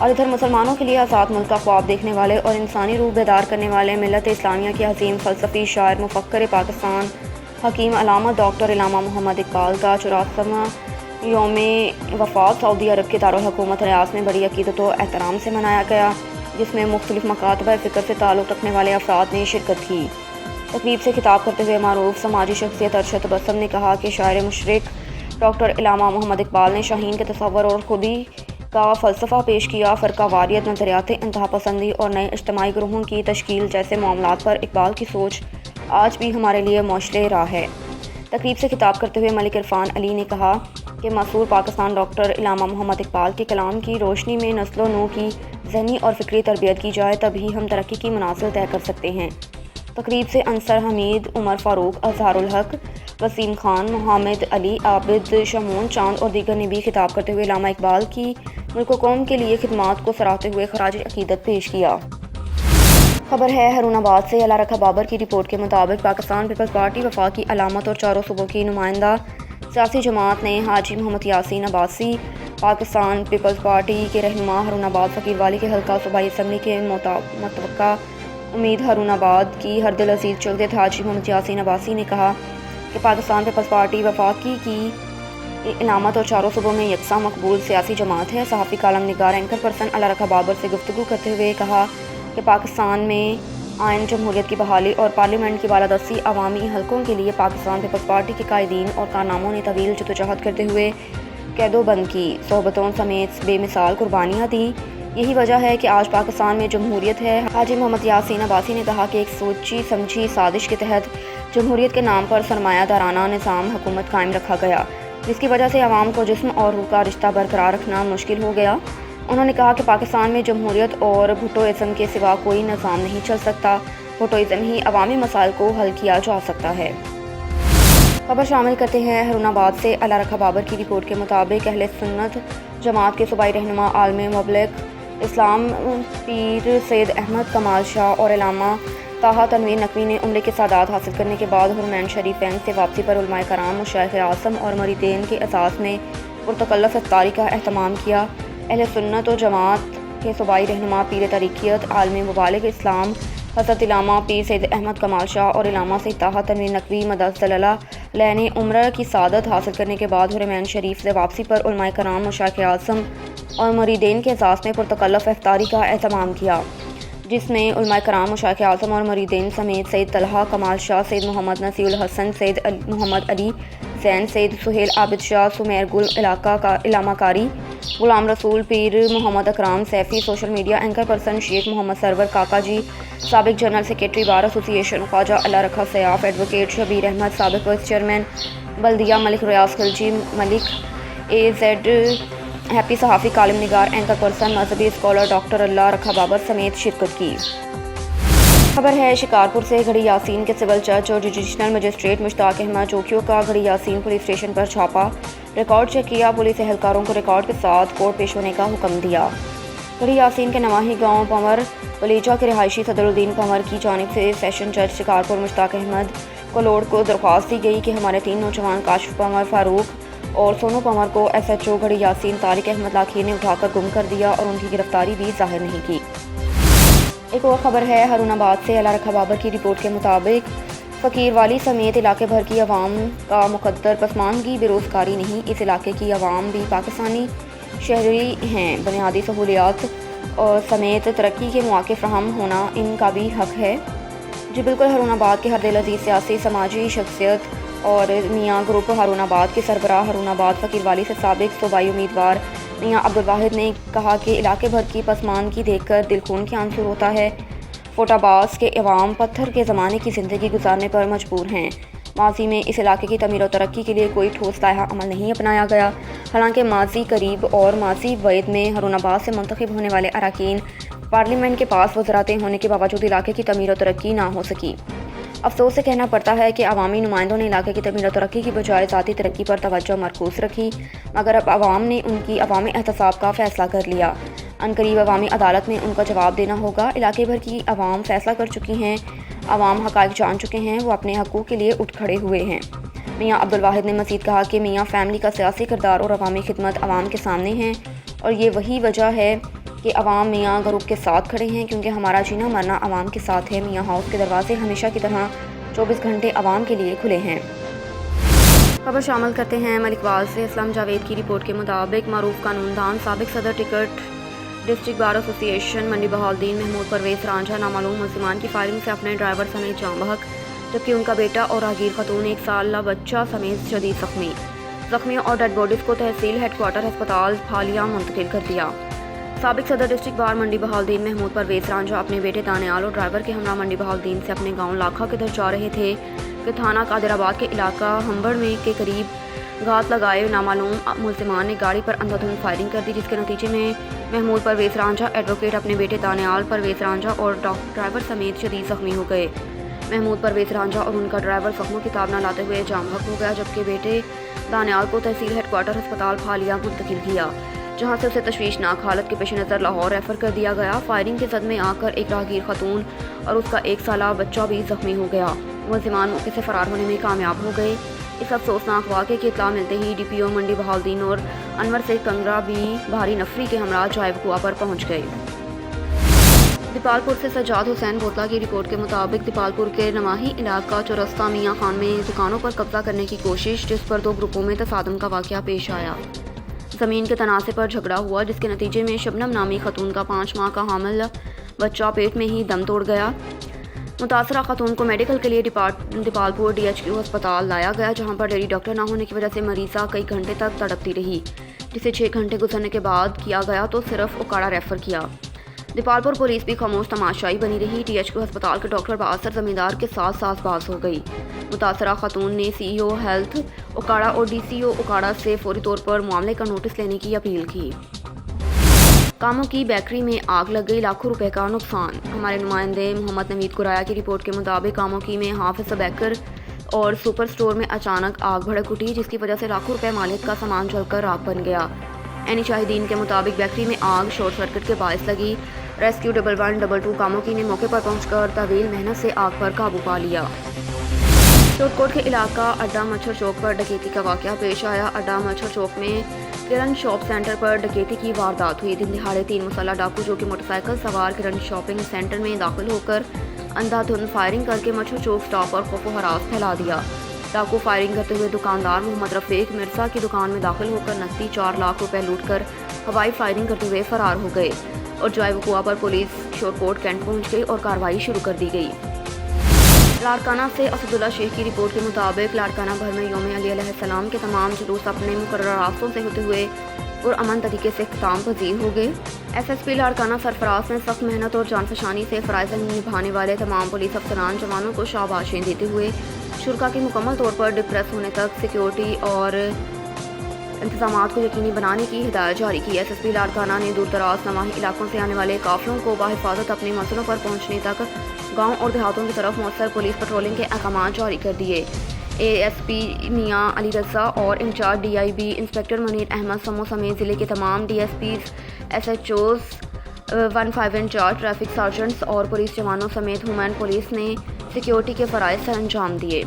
اور ادھر مسلمانوں کے لیے آزاد ملک کا خواب دیکھنے والے اور انسانی روح بیدار کرنے والے ملت اسلامیہ کے عظیم فلسفی شاعر مفکر پاکستان حکیم علامہ ڈاکٹر علامہ محمد اقبال کا 84واں یوم وفات سعودی عرب کے دارالحکومت ریاض میں بڑی عقیدت و احترام سے منایا گیا، جس میں مختلف مکاتب فکر سے تعلق رکھنے والے افراد نے شرکت کی۔ تقریب سے خطاب کرتے ہوئے معروف سماجی شخصیت ارشد تبسم نے کہا کہ شاعر مشرق ڈاکٹر علامہ محمد اقبال نے شاہین کے تصور اور خودی کا فلسفہ پیش کیا۔ فرقہ واریت، نظریات انتہا پسندی اور نئے اجتماعی گروہوں کی تشکیل جیسے معاملات پر اقبال کی سوچ آج بھی ہمارے لیے معاشرے راہ ہے۔ تقریب سے خطاب کرتے ہوئے ملک عرفان علی نے کہا کہ مسور پاکستان ڈاکٹر علامہ محمد اقبال کے کلام کی روشنی میں نسل و نو کی ذہنی اور فکری تربیت کی جائے تبھی ہم ترقی کی منازل طے کر سکتے ہیں۔ تقریب سے انصر حمید، عمر فاروق، اظہار الحق، وسیم خان، محمد علی، عابد، شمون چاند اور دیگر نے بھی خطاب کرتے ہوئے علامہ اقبال کی ملک و قوم کے لیے خدمات کو سراہتے ہوئے خراج عقیدت پیش کیا۔ خبر ہے ہارون آباد سے۔ اللہ رکھا بابر کی رپورٹ کے مطابق پاکستان پیپلز پارٹی وفاق کی علامت اور چاروں صوبوں کی نمائندہ سیاسی جماعت نے حاجی محمد یاسین عباسی، پاکستان پیپلز پارٹی کے رہنما ہارون آباد فقیر والی کے حلقہ صوبائی اسمبلی کے متوقع امید ہارون آباد کی ہردل عزیز شخصیت حاجی محمد یاسین عباسی نے کہا کہ پاکستان پیپلز پارٹی وفاقی کی علامت اور چاروں صوبوں میں یکساں مقبول سیاسی جماعت ہے۔ صحافی کالم نگار اینکر پرسن اللہ رکھا بابر سے گفتگو کرتے ہوئے کہا کہ پاکستان میں آئین جمہوریت کی بحالی اور پارلیمنٹ کی بالادستی عوامی حلقوں کے لیے پاکستان پیپلز پارٹی کے قائدین اور کارناموں نے طویل جدوجہد کرتے ہوئے قید و بند کی صحبتوں سمیت بے مثال قربانیاں دیں۔ یہی وجہ ہے کہ آج پاکستان میں جمہوریت ہے۔ حاجی محمد یاسین عباسی نے کہا کہ ایک سوچی سمجھی سازش کے تحت جمہوریت کے نام پر سرمایہ دارانہ نظام حکومت قائم رکھا گیا، جس کی وجہ سے عوام کو جسم اور روح کا رشتہ برقرار رکھنا مشکل ہو گیا۔ انہوں نے کہا کہ پاکستان میں جمہوریت اور بھٹوازم کے سوا کوئی نظام نہیں چل سکتا، بھٹوازم ہی عوامی مسائل کو حل کیا جا سکتا ہے۔ خبر شامل کرتے ہیں ہارون آباد سے۔ اللہ رکھا بابر کی رپورٹ کے مطابق اہل سنت جماعت کے صوبائی رہنما عالم مبلغ اسلام پیر سید احمد کمال شاہ اور علامہ طاہا تنویر نقوی نے عمرے کے سعادت حاصل کرنے کے بعد حرمین شریفین سے واپسی پر علماء کرام، مشائخ اعظم اور مریدین کے اعزاز میں پرتکلف افطاری کا اہتمام کیا۔ اہل سنت و جماعت کے صوبائی رہنما پیر طریقت عالم مبلغ اسلام حضرت علامہ پیر سید احمد کمال شاہ اور علامہ سید طاہا تنویر نقوی مدثر اللہ علیہ نے عمرہ کی سعادت حاصل کرنے کے بعد حرمین شریف سے واپسی پر علماء کرام، مشائخ اعظم اور مریدین کے اعزاز میں پرتکلف افطاری کا اہتمام کیا، جس میں علماء کرام، مشائخ اعظم اور مریدین سمیت سید طلحہ کمال شاہ، سید محمد نصیر الحسن، سید محمد علی زین، سید سہیل عابد شاہ، سمیر گل علامہ کاری، غلام رسول پیر، Muhammad Ikram Saifi, social media anchor person Sheikh Muhammad سرور کاکا جی، سابق جنرل سیکریٹری بار ایسوسی ایشن خواجہ اللہ رکھا سیاف، ایڈوکیٹ شبیر احمد، سابق وائس چیئرمین بلدیہ ملک ریاض خلجی، ملک اے زیڈ ہیپی، صحافی کالم نگار اینکر پرسن مذہبی اسکالر ڈاکٹر اللہ رکھا بابر سمیت شرکت کی۔ خبر ہے شکارپور سے۔ گھڑی یاسین کے سول جج اور جوڈیشنل مجسٹریٹ مشتاق احمد چوکیوں کا گھڑی یاسین پولیس اسٹیشن پر چھاپا، ریکارڈ چیک کیا۔ پولیس اہلکاروں کو ریکارڈ کے ساتھ کورٹ پیش ہونے کا حکم دیا۔ گھڑی یاسین کے نواحی گاؤں پنور ولیجہ کے رہائشی صدر الدین پنور کی جانب سے سیشن جج شکارپور مشتاق احمد کلوڑ کو درخواست دی گئی کہ ہمارے 3 نوجوان کاشف پنور، فاروق اور سونو پنور کو ایس ایچ او گھڑی یاسین طارق احمد لاکھی نے اٹھا کر گم کر دیا اور ان کی گرفتاری بھی ظاہر نہیں کی۔ ایک اور خبر ہے ہارون آباد سے۔ اللہ رکھا بابر کی رپورٹ کے مطابق فقیر والی سمیت علاقے بھر کی عوام کا مقدر پسماندگی بے روزگاری نہیں، اس علاقے کی عوام بھی پاکستانی شہری ہیں، بنیادی سہولیات اور سمیت ترقی کے مواقع فراہم ہونا ان کا بھی حق ہے۔ جی بالکل، ہارون آباد کے ہردل عزیز سیاسی سماجی شخصیت اور میاں گروپ ہارون آباد کے سربراہ ہارون آباد فقیر والی سے سابق صوبائی امیدوار میاں عبدالواحد نے کہا کہ علاقے بھر کی پسماندگی دیکھ کر دل خون کے آنسو ہوتا ہے۔ فوٹا باز کے عوام پتھر کے زمانے کی زندگی گزارنے پر مجبور ہیں۔ ماضی میں اس علاقے کی تعمیر و ترقی کے لیے کوئی ٹھوس لائحہ عمل نہیں اپنایا گیا، حالانکہ ماضی قریب اور ماضی بعید میں ہارون آباد سے منتخب ہونے والے اراکین پارلیمنٹ کے پاس وزارتیں ہونے کے باوجود علاقے کی تعمیر و ترقی نہ ہو سکی۔ افسوس سے کہنا پڑتا ہے کہ عوامی نمائندوں نے علاقے کی تعمیر و ترقی کی بجائے ذاتی ترقی پر توجہ مرکوز رکھی، مگر اب عوام نے ان کی عوامی احتساب کا فیصلہ کر لیا۔ عنقریب عوامی عدالت میں ان کا جواب دینا ہوگا۔ علاقے بھر کی عوام فیصلہ کر چکی ہیں، عوام حقائق جان چکے ہیں، وہ اپنے حقوق کے لیے اٹھ کھڑے ہوئے ہیں۔ میاں عبدالواحد نے مزید کہا کہ میاں فیملی کا سیاسی کردار اور عوامی خدمت عوام کے سامنے ہیں، اور یہ وہی وجہ ہے کہ عوام میاں گروپ کے ساتھ کھڑے ہیں، کیونکہ ہمارا جینا مرنا عوام کے ساتھ ہے۔ میاں ہاؤس کے دروازے ہمیشہ کی طرح 24 گھنٹے عوام کے لیے کھلے ہیں۔ خبر شامل کرتے ہیں ملک اقبال سے۔ اسلم جاوید کی رپورٹ کے مطابق معروف قانون دان سابق صدر ٹکٹ ڈسٹرکٹ بار ایسوسی ایشن منڈی بہاؤالدین محمود پرویز رانجھا نامعلوم ملزمان کی فائرنگ سے اپنے ڈرائیور سمیت جاں بحق، جبکہ ان کا بیٹا اور راہگیر خاتون 1 سالہ بچہ سمیت شدید زخمیوں اور ڈیڈ باڈیز کو تحصیل ہیڈ کوارٹر ہسپتال پھالیاں منتقل کر دیا۔ سابق صدر ڈسٹرکٹ بار منڈی بہاؤالدین محمود پرویز رانجھا اپنے بیٹے دانیال اور ڈرائیور کے ہمراہ منڈی بہاؤالدین سے اپنے گاؤں لاکھا کی طرف جا رہے تھے کہ تھانہ قادر آباد کے علاقہ ہمبڑ میں کے قریب گھات لگائے نامعلوم ملزمان نے گاڑی پر اندھا دھند فائرنگ کر دی، جس کے نتیجے میں محمود پرویز رانجھا ایڈوکیٹ اپنے بیٹے دانیال پرویز رانجھا اور ڈرائیور سمیت شدید زخمی ہو گئے۔ محمود پرویز رانجھا اور ان کا ڈرائیور زخموں کی تاب نہ لاتے ہوئے جاں بحق ہو گیا، جبکہ بیٹے دانیال کو تحصیل ہیڈ کوارٹر ہسپتال پھالیاں منتقل کیا، جہاں سے اسے تشویشناک حالت کے پیش نظر لاہور ریفر کر دیا گیا۔ فائرنگ کے صدمے آ کر ایک راہگیر خاتون اور اس کا 1 سالہ بچہ بھی زخمی ہو گیا۔ ملزمان موقع سے فرار ہونے میں کامیاب ہو گئے۔ اس افسوسناک واقعے کی اطلاع ملتے ہی ڈی پی او منڈی بہاؤالدین اور انور سے کنگرا بھی بھاری نفری کے ہمراہ جائے وقوع پر پہنچ گئے۔ دیپال پور سے سجاد حسین بوتلا کی رپورٹ کے مطابق دیپال پور کے نواحی علاقہ چورستہ میاں خان میں دکانوں پر قبضہ کرنے کی کوشش، جس پر 2 گروپوں میں تصادم کا واقعہ پیش آیا۔ زمین کے تنازع پر جھگڑا ہوا، جس کے نتیجے میں شبنم نامی خاتون کا 5 ماہ کا حامل بچہ پیٹ میں ہی دم توڑ گیا۔ متاثرہ خاتون کو میڈیکل کے لیے دیپال پور DHQ ہسپتال لایا گیا، جہاں پر لیڈی ڈاکٹر نہ ہونے کی وجہ سے مریضہ کئی گھنٹے تک تڑپتی رہی، جسے 6 گھنٹے گزرنے کے بعد کیا گیا تو صرف اوکاڑا ریفر کیا۔ دیپال پور پولیس بھی خاموش تماشائی بنی رہی۔ DHQ ہسپتال کے ڈاکٹر باسر زمیندار کے ساتھ ساز باز ہو گئی۔ متاثرہ خاتون نے CEO ہیلتھ اوکاڑا اور DCO اوکاڑا سے فوری طور پر معاملے کا نوٹس لینے کی اپیل کی۔ کاموں کی بیکری میں آگ لگ گئی، لاکھوں روپے کا نقصان۔ ہمارے نمائندے محمد نوید گرایا کی رپورٹ کے مطابق کاموں کی میں حافظ بیکر اور سپر سٹور میں اچانک آگ بھڑک اٹھی، جس کی وجہ سے لاکھوں روپے مالیت کا سامان جل کر راکھ بن گیا۔ عینی شاہدین کے مطابق بیکری میں آگ شارٹ سرکٹ کے باعث لگی۔ ریسکیو 1122 کاموں کی نے موقع پر پہنچ کر طویل محنت سے آگ پر قابو پا لیا۔ چوٹ کوٹ کے علاقہ اڈا مچھر چوک پر ڈکیتی کا واقعہ پیش آیا۔ اڈا مچھر چوک میں کرن شاپ سینٹر پر ڈکیتی کی واردات ہوئی۔ دن دہاڑے 3 مسلح ڈاکو جو کہ موٹر سائیکل سوار کرن شاپنگ سینٹر میں داخل ہو کر اندھا دھند فائرنگ کر کے مچھر چوک اسٹاف پر خوف و ہراس پھیلا دیا۔ ڈاکو فائرنگ کرتے ہوئے دکاندار محمد رفیق مرزا کی دکان میں داخل ہو کر نقدی 4 لاکھ روپے لوٹ کر ہوائی فائرنگ کرتے ہوئے فرار ہو گئے، اور جائے وقوع پر پولیس شورکوٹ کینٹ پہنچ گئی اور کارروائی شروع کر دی گئی۔ لاڑکانہ سے اسد اللہ شیخ کی رپورٹ کے مطابق لاڑکانہ بھر میں یوم علی علیہ السلام کے تمام جلوس اپنے مقررہ راستوں سے ہوتے ہوئے پرامن طریقے سے اختتام پذیر ہو گئے۔ SSP لاڑکانہ سرفراز نے سخت محنت اور جان فشانی سے فرائض نبھانے والے تمام پولیس افسران جوانوں کو شاباشیں دیتے ہوئے شرکا کی مکمل طور پر ڈپریس ہونے تک سیکیورٹی اور انتظامات کو یقینی بنانے کی ہدایت جاری کی۔ SSP لاڑکانہ نے دور دراز نواحی علاقوں سے آنے والے قافلوں کو بحفاظت اپنی منزلوں پر پہنچنے تک گاؤں اور دیہاتوں کی طرف مؤثر پولیس پٹرولنگ کے احکامات جاری کر دیے۔ ASP میاں علی رضا اور incharge DIB inspector Munir Ahmad سمو سمیت ضلع کے تمام DSPs SHOs 15 incharge traffic sergeants اور پولیس جوانوں سمیت وومن پولیس نے سیکیورٹی کے فرائض سر انجام دیے۔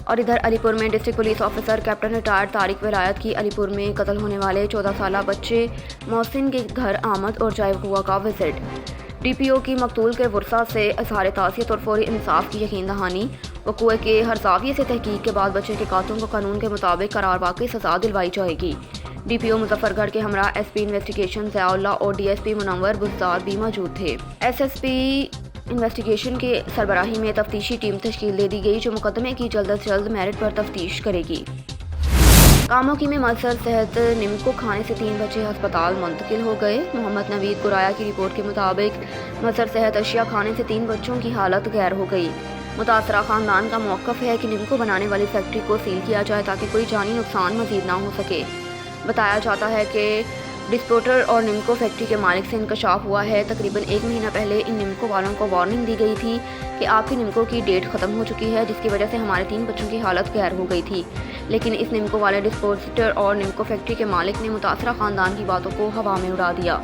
اور ادھر علی پور میں district police officer captain retired Tariq ولایت کی علی پور میں قتل ہونے والے 14 سالہ بچے محسن کے گھر آمد اور جائے وقوع کا وزٹ۔ DPO کی مقتول کے ورثاء سے اظہار تعزیت اور فوری انصاف کی یقین دہانی۔ وقوع کے ہر زاویے سے تحقیق کے بعد بچے کے قاتلوں کو قانون کے مطابق قرار واقعی سزا دلوائی جائے گی۔ DPO مظفر گڑھ کے ہمراہ SP انویسٹیگیشن ضیاء اللہ اور DSP منور بزدار بھی موجود تھے۔ SSP انویسٹیگیشن کے سربراہی میں تفتیشی ٹیم تشکیل دے دی گئی جو مقدمے کی جلد از جلد میرٹ پر تفتیش کرے گی۔ کاموکی میں مظہر صحت نمکو کھانے سے 3 بچے ہسپتال منتقل ہو گئے۔ محمد نوید گرایا کی رپورٹ کے مطابق مظہر صحت اشیاء کھانے سے 3 بچوں کی حالت غیر ہو گئی۔ متاثرہ خاندان کا موقف ہے کہ نمکو بنانے والی فیکٹری کو سیل کیا جائے تاکہ کوئی جانی نقصان مزید نہ ہو سکے۔ بتایا جاتا ہے کہ ڈسپوٹر اور نمکو فیکٹری کے مالک سے انکشاف ہوا ہے۔ تقریباً 1 مہینہ پہلے ان نمکو والوں کو وارننگ دی گئی تھی کہ آپ کی نمکو کی ڈیٹ ختم ہو چکی ہے، جس کی وجہ سے ہمارے 3 بچوں کی حالت غیر ہو گئی تھی، لیکن اس نمکو والے ڈسپوزیٹر اور نمکو فیکٹری کے مالک نے متاثرہ خاندان کی باتوں کو ہوا میں اڑا دیا۔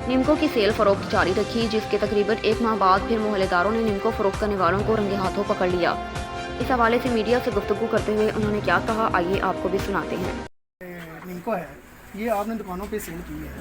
نمکو کی سیل فروخت جاری رکھی، جس کے تقریباً 1 ماہ بعد پھر محلے داروں نے نمکو فروخت کرنے والوں کو رنگے ہاتھوں پکڑ لیا۔ اس حوالے سے میڈیا سے گفتگو کرتے ہوئے انہوں نے کیا کہا، آئیے آپ کو بھی سناتے ہیں۔ نمکو ہے یہ آپ نے دکانوں پہ سیل کی ہے،